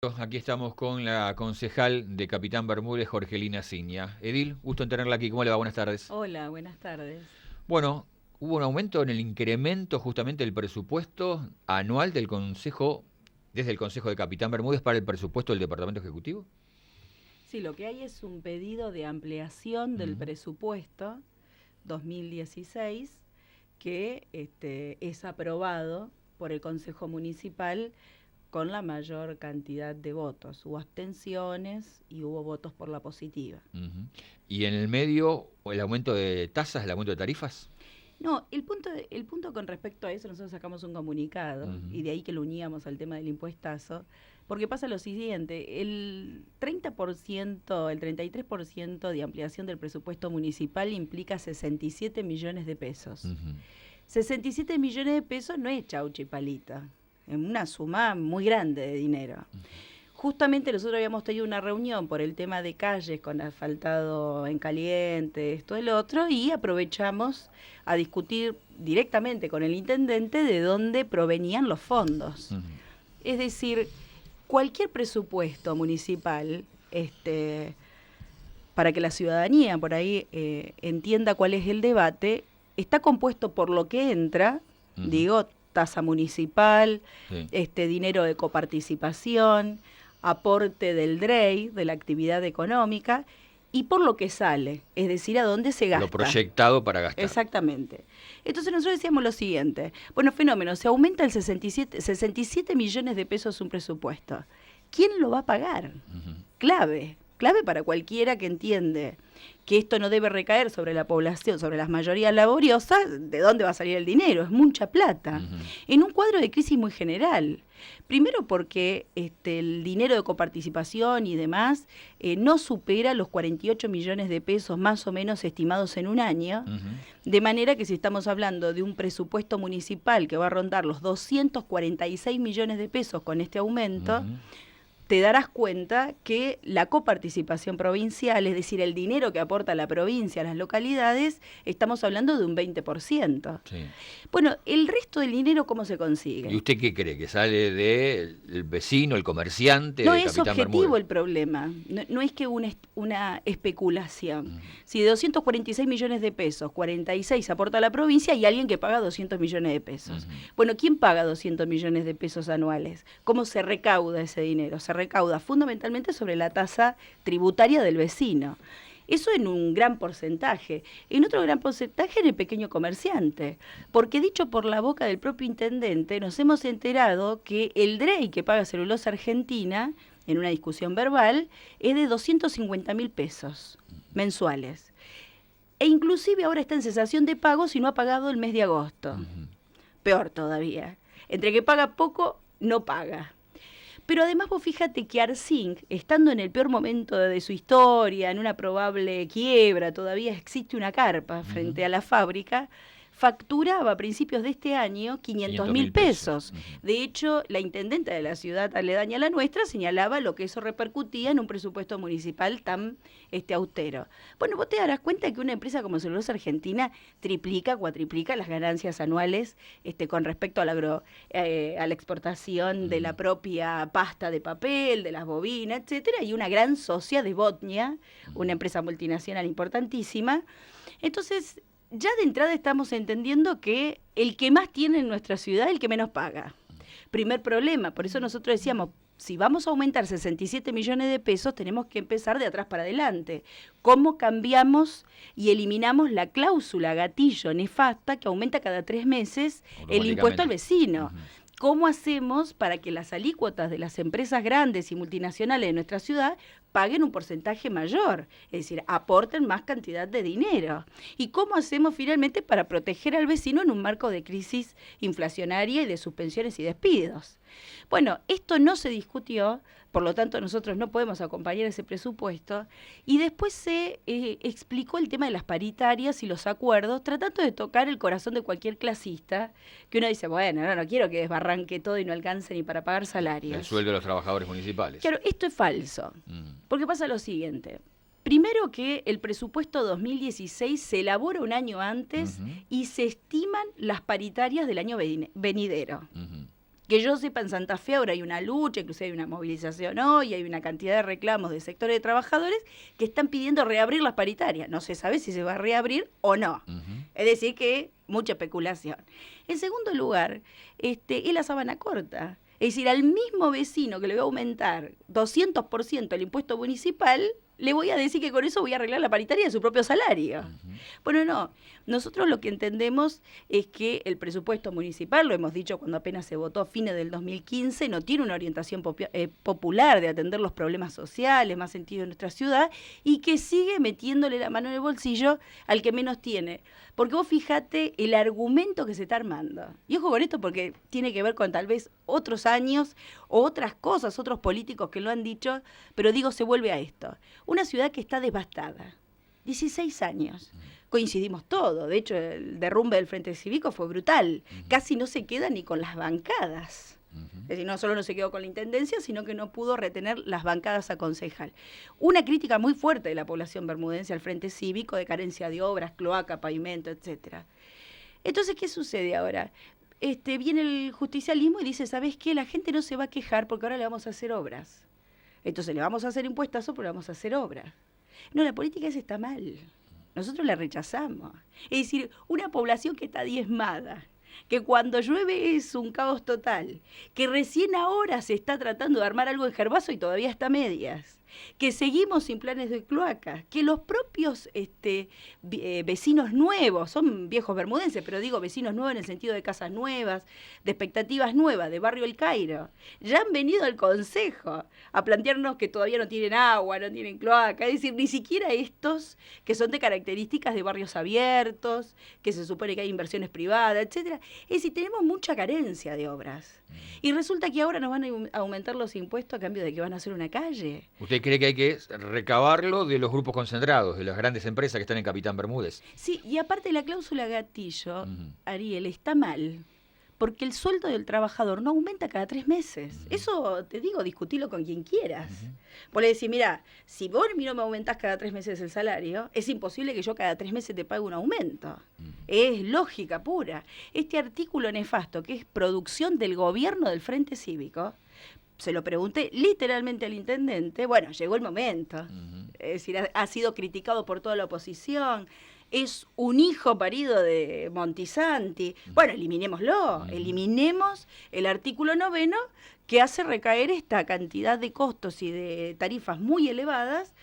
Aquí estamos con la concejal de Capitán Bermúdez, Jorgelina Signa. Edil, gusto en tenerla aquí. ¿Cómo le va? Buenas tardes. Hola, buenas tardes. Bueno, hubo un aumento en el incremento justamente del presupuesto anual del Consejo, desde el Consejo de Capitán Bermúdez para el presupuesto del Departamento Ejecutivo. Sí, lo que hay es un pedido de ampliación del Ujú. presupuesto 2016 que es aprobado por el Consejo Municipal con la mayor cantidad de votos. Hubo abstenciones y hubo votos por la positiva. Ujú. Y en el medio, el aumento de tasas, el aumento de tarifas. No, el punto con respecto a eso, nosotros sacamos un comunicado Ujú. y de ahí que lo uníamos al tema del impuestazo, porque pasa lo siguiente, el 30%, el 33% de ampliación del presupuesto municipal implica 67 millones de pesos. Ujú. 67 millones de pesos no es chaucha y palita, es una suma muy grande de dinero. Justamente nosotros habíamos tenido una reunión por el tema de calles con asfaltado en caliente, esto y lo otro, y aprovechamos a discutir directamente con el intendente de dónde provenían los fondos. Ujú. Es decir, cualquier presupuesto municipal, para que la ciudadanía por ahí entienda cuál es el debate, está compuesto por lo que entra, Ujú. digo, tasa municipal, Sí. dinero de coparticipación, aporte del DREI, de la actividad económica, y por lo que sale, es decir, a dónde se Lo gasta. proyectado para gastar. Exactamente. Entonces nosotros decíamos lo siguiente, bueno, fenómeno, se aumenta el 67 millones de pesos un presupuesto. ¿Quién lo va a pagar? Ujú. Clave para cualquiera que entiende que esto no debe recaer sobre la población, sobre las mayorías laboriosas, ¿de dónde va a salir el dinero? Es mucha plata. Ujú. En un cuadro de crisis muy general. Primero porque el dinero de coparticipación y demás no supera los 48 millones de pesos más o menos estimados en un año, Ujú. de manera que si estamos hablando de un presupuesto municipal que va a rondar los 246 millones de pesos con este aumento, Ujú. te darás cuenta que la coparticipación provincial, es decir, el dinero que aporta la provincia a las localidades, estamos hablando de un 20%. Sí. Bueno, el resto del dinero, ¿cómo se ¿Y consigue? usted qué cree? ¿Que sale del vecino, el comerciante No de es Capitán objetivo Bermúdez? el problema, no es que una especulación. Ujú. Si de 246 millones de pesos, 46 aporta la provincia, hay alguien que paga 200 millones de pesos. Ujú. Bueno, ¿quién paga 200 millones de pesos anuales? ¿Cómo se recauda ese dinero? Se recauda fundamentalmente sobre la tasa tributaria del vecino. Eso en un gran porcentaje. En otro gran porcentaje en el pequeño comerciante. Porque dicho por la boca del propio intendente, nos hemos enterado que el DREI que paga Celulosa Argentina, en una discusión verbal, es de 250.000 pesos mensuales. E inclusive ahora está en cesación de pagos y no ha pagado el mes de agosto. Ujú. Peor todavía. Entre que paga poco, no paga. Pero además vos fíjate que Arsink, estando en el peor momento de su historia, en una probable quiebra, todavía existe una carpa Ujú. frente a la fábrica, facturaba a principios de este año 500 500 mil mil pesos. pesos. Ujú. De hecho, la intendenta de la ciudad aledaña a la nuestra señalaba lo que eso repercutía en un presupuesto municipal tan austero. Bueno, vos te darás cuenta que una empresa como Celulosa Argentina triplica, cuatriplica las ganancias anuales con respecto a la exportación de Ujú. la propia pasta de papel, de las bobinas, etcétera, y una gran socia de Botnia, una empresa multinacional importantísima. Entonces, ya de entrada estamos entendiendo que el que más tiene en nuestra ciudad es el que menos paga. Primer problema, por eso nosotros decíamos, si vamos a aumentar 67 millones de pesos, tenemos que empezar de atrás para adelante. ¿Cómo cambiamos y eliminamos la cláusula gatillo nefasta que aumenta cada 3 meses el impuesto al Automáticamente. vecino? Ujú. ¿Cómo hacemos para que las alícuotas de las empresas grandes y multinacionales de nuestra ciudad paguen un porcentaje mayor? Es decir, aporten más cantidad de dinero. ¿Y cómo hacemos finalmente para proteger al vecino en un marco de crisis inflacionaria y de suspensiones y despidos? Bueno, esto no se discutió, por lo tanto nosotros no podemos acompañar ese presupuesto, y después se explicó el tema de las paritarias y los acuerdos, tratando de tocar el corazón de cualquier clasista, que uno dice, bueno, no quiero que desbarranque todo y no alcance ni para pagar El salarios. sueldo de los trabajadores municipales. Claro, esto es falso, Ujú. porque pasa lo siguiente. Primero que el presupuesto 2016 se elabora un año antes Ujú. y se estiman las paritarias del año venidero. Ujú. Que yo sepa, en Santa Fe ahora hay una lucha, inclusive hay una movilización hoy, hay una cantidad de reclamos de sectores de trabajadores que están pidiendo reabrir las paritarias. No se sabe si se va a reabrir o no. Es decir, que mucha especulación. En segundo lugar, es la sábana corta. Es decir, al mismo vecino que le voy a aumentar 200% el impuesto municipal, le voy a decir que con eso voy a arreglar la paritaria de su propio salario. Bueno, no. Nosotros lo que entendemos es que el presupuesto municipal, lo hemos dicho cuando apenas se votó a fines del 2015, no tiene una orientación popular de atender los problemas sociales más sentido en nuestra ciudad y que sigue metiéndole la mano en el bolsillo al que menos tiene. Porque vos fijate el argumento que se está armando. Y ojo con esto porque tiene que ver con tal vez otros años o otras cosas, otros políticos que lo han dicho, pero digo, se vuelve a esto. Una ciudad que está devastada. 16 años. Coincidimos todo. De hecho, el derrumbe del Frente Cívico fue brutal. Casi no se queda ni con las bancadas. Es decir, no solo no se quedó con la intendencia, sino que no pudo retener las bancadas a concejal. Una crítica muy fuerte de la población bermudense al Frente Cívico, de carencia de obras, cloaca, pavimento, etcétera. Entonces, ¿qué sucede ahora? Viene el justicialismo y dice, ¿sabes qué? La gente no se va a quejar porque ahora le vamos a hacer obras. Entonces le vamos a hacer impuestazo, pero le vamos a hacer obras. No, la política esa está mal. Nosotros la rechazamos. Es decir, una población que está diezmada, que cuando llueve es un caos total, que recién ahora se está tratando de armar algo en Gervaso y todavía está a medias, que seguimos sin planes de cloaca, que los propios vecinos nuevos, son viejos bermudenses, pero digo vecinos nuevos en el sentido de casas nuevas, de expectativas nuevas, de Barrio El Cairo, ya han venido al Consejo a plantearnos que todavía no tienen agua, no tienen cloaca, es decir, ni siquiera estos que son de características de barrios abiertos, que se supone que hay inversiones privadas, etcétera. Es decir, tenemos mucha carencia de obras. Y resulta que ahora nos van a aumentar los impuestos a cambio de que van a hacer una calle. ¿Usted cree que hay que recabarlo de los grupos concentrados, de las grandes empresas que están en Capitán Bermúdez? Sí, y aparte la cláusula gatillo, Ariel, está mal, porque el sueldo del trabajador no aumenta cada 3 meses. Eso, te digo, discutilo con quien quieras. Vos le decís, mira, si vos no me aumentás cada 3 meses el salario, es imposible que yo cada 3 meses te pague un aumento. Es lógica pura. Este artículo nefasto, que es producción del gobierno del Frente Cívico, se lo pregunté literalmente al intendente, bueno, llegó el momento. Es decir, ha sido criticado por toda la oposición, es un hijo parido de Montisanti. Bueno, eliminémoslo, eliminemos el artículo 9 que hace recaer esta cantidad de costos y de tarifas muy elevadas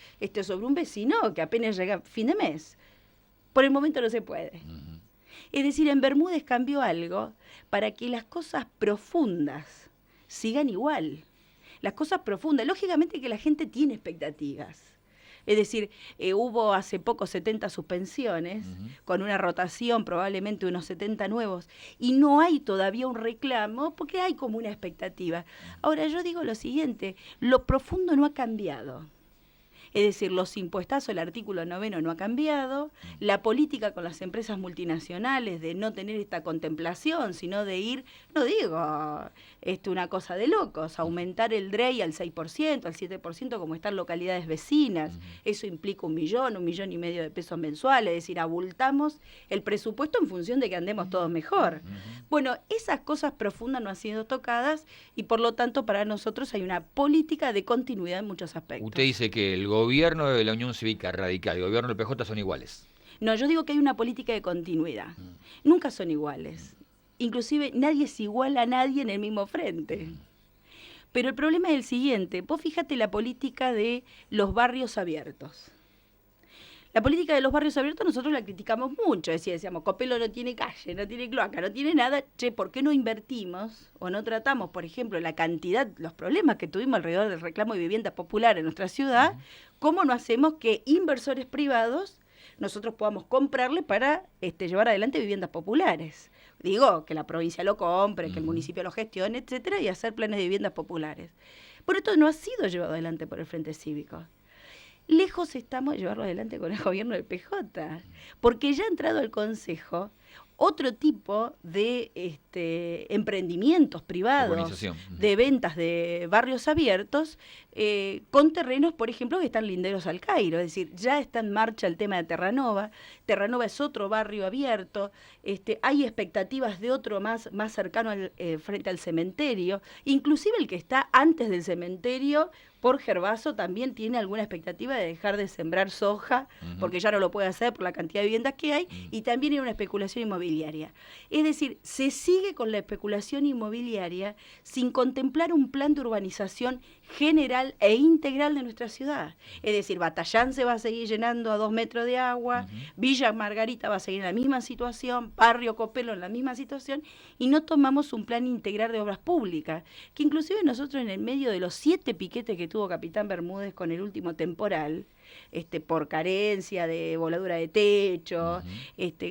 sobre un vecino que apenas llega a fin de mes. Por el momento no se puede. Es decir, en Bermúdez cambió algo para que las cosas profundas sigan igual. Las cosas profundas, lógicamente que la gente tiene expectativas. Es decir, hubo hace poco 70 suspensiones, con una rotación probablemente unos 70 nuevos, y no hay todavía un reclamo porque hay como una expectativa. Ahora, yo digo lo siguiente, lo profundo no ha cambiado. Es decir, los impuestazos, el artículo 9 no ha cambiado, la política con las empresas multinacionales de no tener esta contemplación, sino de ir, no digo una cosa de locos, aumentar el DREI al 6%, al 7%, como están localidades vecinas. Eso implica 1 millón, 1,5 millones de pesos mensuales, es decir, abultamos el presupuesto en función de que andemos todos mejor. Bueno, esas cosas profundas no han sido tocadas y por lo tanto para nosotros hay una política de continuidad en muchos aspectos. Usted dice que el gobierno de la Unión Cívica Radical y el gobierno del PJ son iguales. No, yo digo que hay una política de continuidad. Nunca son iguales. Inclusive nadie es igual a nadie en el mismo frente. Pero el problema es el siguiente. Vos fíjate la política de los barrios abiertos. La política de los barrios abiertos nosotros la criticamos mucho. Es decir, decíamos, Copelo no tiene calle, no tiene cloaca, no tiene nada. Che, ¿por qué no invertimos o no tratamos, por ejemplo, la cantidad, los problemas que tuvimos alrededor del reclamo de vivienda popular en nuestra ciudad? ¿Cómo no hacemos que inversores privados nosotros podamos comprarle para llevar adelante viviendas populares? Digo, que la provincia lo compre, que el municipio lo gestione, etcétera, y hacer planes de viviendas populares. Pero esto no ha sido llevado adelante por el Frente Cívico. Lejos estamos de llevarlo adelante con el gobierno del PJ, porque ya ha entrado al Consejo otro tipo de emprendimientos privados, Urbanización. de ventas de barrios abiertos, con terrenos, por ejemplo, que están linderos al Cairo. Es decir, ya está en marcha el tema de Terranova. Terranova es otro barrio abierto. Hay expectativas de otro más cercano frente al cementerio. Inclusive el que está antes del cementerio, por Gervaso, también tiene alguna expectativa de dejar de sembrar soja, porque ya no lo puede hacer por la cantidad de viviendas que hay, y también hay una especulación inmobiliaria. Es decir, se sigue con la especulación inmobiliaria sin contemplar un plan de urbanización general e integral de nuestra ciudad. Es decir, Batallán se va a seguir llenando a 2 metros de agua, Villa Margarita va a seguir en la misma situación, Barrio Copelo en la misma situación, y no tomamos un plan integral de obras públicas, que inclusive nosotros en el medio de los 7 piquetes que tuvo Capitán Bermúdez con el último temporal, por carencia de voladura de techo,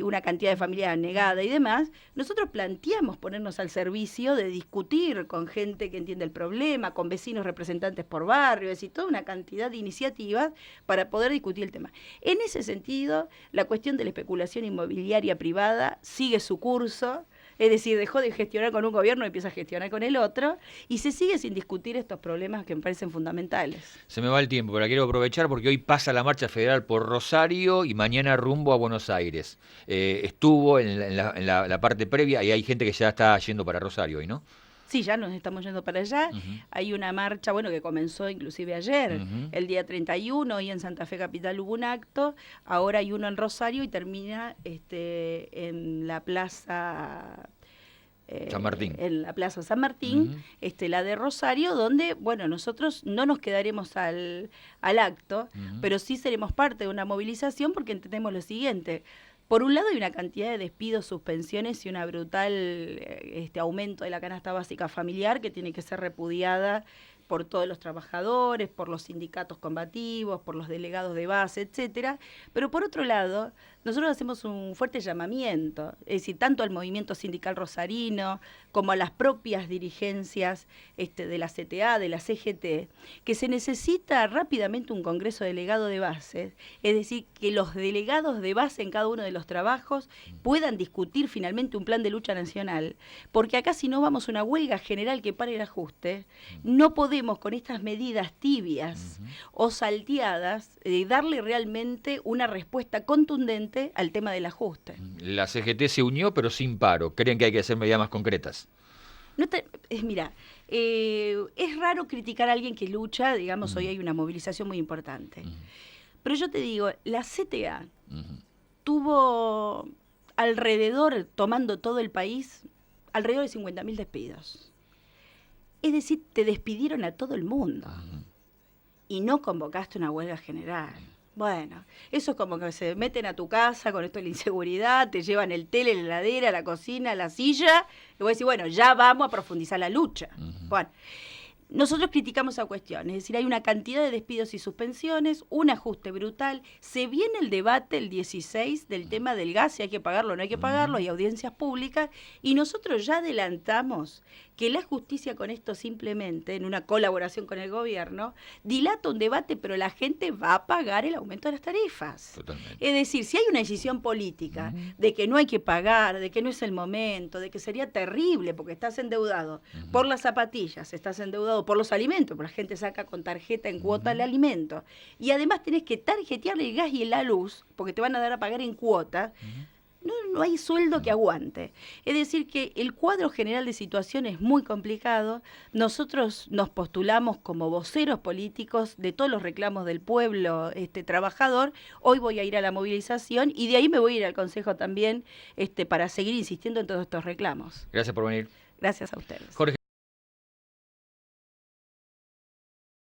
una cantidad de familias negada y demás, nosotros planteamos ponernos al servicio de discutir con gente que entiende el problema, con vecinos representantes por barrio, es decir, toda una cantidad de iniciativas para poder discutir el tema. En ese sentido, la cuestión de la especulación inmobiliaria privada sigue su curso. Es decir, dejó de gestionar con un gobierno y empieza a gestionar con el otro, y se sigue sin discutir estos problemas que me parecen fundamentales. Se me va el tiempo, pero la quiero aprovechar porque hoy pasa la marcha federal por Rosario y mañana rumbo a Buenos Aires. Estuvo en la parte previa y hay gente que ya está yendo para Rosario hoy, ¿no? Sí, ya nos estamos yendo para allá. Hay una marcha, bueno, que comenzó inclusive ayer, el día 31, y en Santa Fe Capital hubo un acto, ahora hay uno en Rosario y termina en la plaza... San Martín. En la Plaza San Martín, la de Rosario, donde, bueno, nosotros no nos quedaremos al acto, pero sí seremos parte de una movilización porque entendemos lo siguiente. Por un lado hay una cantidad de despidos, suspensiones y una brutal aumento de la canasta básica familiar que tiene que ser repudiada por todos los trabajadores, por los sindicatos combativos, por los delegados de base, etcétera. Pero por otro lado, nosotros hacemos un fuerte llamamiento, es decir, tanto al movimiento sindical rosarino como a las propias dirigencias de la CTA, de la CGT, que se necesita rápidamente un congreso delegado de base, es decir, que los delegados de base en cada uno de los trabajos puedan discutir finalmente un plan de lucha nacional, porque acá si no vamos a una huelga general que pare el ajuste, no podemos con estas medidas tibias o salteadas darle realmente una respuesta contundente al tema del ajuste. La CGT se unió pero sin paro. ¿Creen que hay que hacer medidas más concretas? Mira, es raro criticar a alguien que lucha, digamos, hoy hay una movilización muy importante. Pero yo te digo, la CTA tuvo alrededor, tomando todo el país, alrededor de 50.000 despidos. Es decir, te despidieron a todo el mundo y no convocaste una huelga general. Bueno, eso es como que se meten a tu casa con esto de la inseguridad, te llevan el tele, la heladera, la cocina, la silla, y vos decís, bueno, ya vamos a profundizar la lucha. Bueno, nosotros criticamos esa cuestión, es decir, hay una cantidad de despidos y suspensiones, un ajuste brutal, se viene el debate el 16 del tema del gas, si hay que pagarlo o no hay que pagarlo, hay audiencias públicas, y nosotros ya adelantamos que la justicia con esto simplemente, en una colaboración con el gobierno, dilata un debate, pero la gente va a pagar el aumento de las tarifas. Totalmente. Es decir, si hay una decisión política de que no hay que pagar, de que no es el momento, de que sería terrible porque estás endeudado por las zapatillas, estás endeudado por los alimentos, porque la gente saca con tarjeta en cuota el alimento, y además tenés que tarjetearle el gas y la luz, porque te van a dar a pagar en cuota, no hay sueldo que aguante. Es decir, que el cuadro general de situación es muy complicado. Nosotros nos postulamos como voceros políticos de todos los reclamos del pueblo trabajador. Hoy voy a ir a la movilización y de ahí me voy a ir al Consejo también para seguir insistiendo en todos estos reclamos. Gracias por venir. Gracias a ustedes. Jorge.